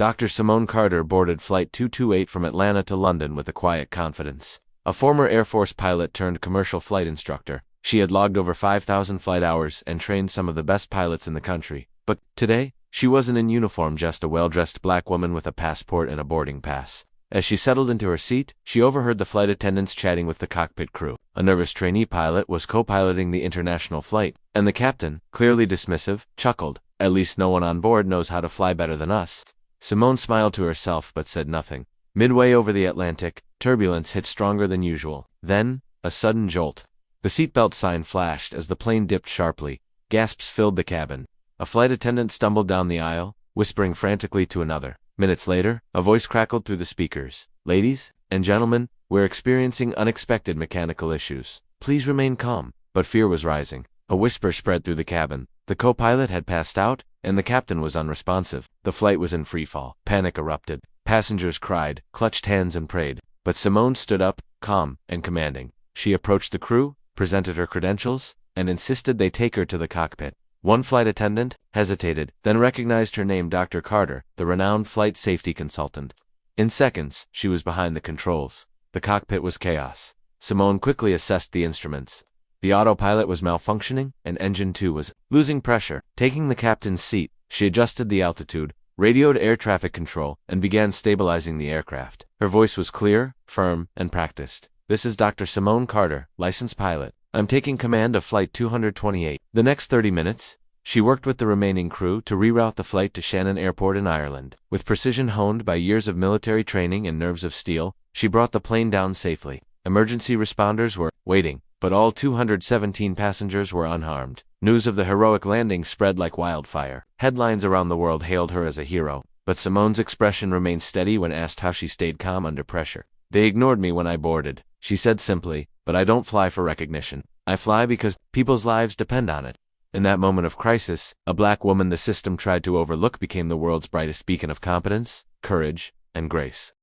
Dr. Simone Carter boarded Flight 228 from Atlanta to London with a quiet confidence. A former Air Force pilot turned commercial flight instructor, she had logged over 5,000 flight hours and trained some of the best pilots in the country. But today, she wasn't in uniform, just a well-dressed black woman with a passport and a boarding pass. As she settled into her seat, she overheard the flight attendants chatting with the cockpit crew. A nervous trainee pilot was co-piloting the international flight, and the captain, clearly dismissive, chuckled. "At least no one on board knows how to fly better than us." Simone smiled to herself but said nothing. Midway over the Atlantic, turbulence hit stronger than usual. Then, a sudden jolt. The seatbelt sign flashed as the plane dipped sharply. Gasps filled the cabin. A flight attendant stumbled down the aisle, whispering frantically to another. Minutes later, a voice crackled through the speakers. "Ladies and gentlemen, we're experiencing unexpected mechanical issues. Please remain calm." But fear was rising. A whisper spread through the cabin. The co-pilot had passed out, and the captain was unresponsive. The flight was in freefall. Panic erupted. Passengers cried, clutched hands and prayed. But Simone stood up, calm and commanding. She approached the crew, presented her credentials, and insisted they take her to the cockpit. One flight attendant hesitated, then recognized her name, Dr. Carter, the renowned flight safety consultant. In seconds, she was behind the controls. The cockpit was chaos. Simone quickly assessed the instruments. The autopilot was malfunctioning, and engine 2 was losing pressure. Taking the captain's seat, she adjusted the altitude, radioed air traffic control, and began stabilizing the aircraft. Her voice was clear, firm, and practiced. "This is Dr. Simone Carter, licensed pilot. I'm taking command of Flight 228. The next 30 minutes, she worked with the remaining crew to reroute the flight to Shannon Airport in Ireland. With precision honed by years of military training and nerves of steel, she brought the plane down safely. Emergency responders were waiting, but all 217 passengers were unharmed. News of the heroic landing spread like wildfire. Headlines around the world hailed her as a hero, but Simone's expression remained steady when asked how she stayed calm under pressure. "They ignored me when I boarded," she said simply, "but I don't fly for recognition. I fly because people's lives depend on it." In that moment of crisis, a black woman the system tried to overlook became the world's brightest beacon of competence, courage, and grace.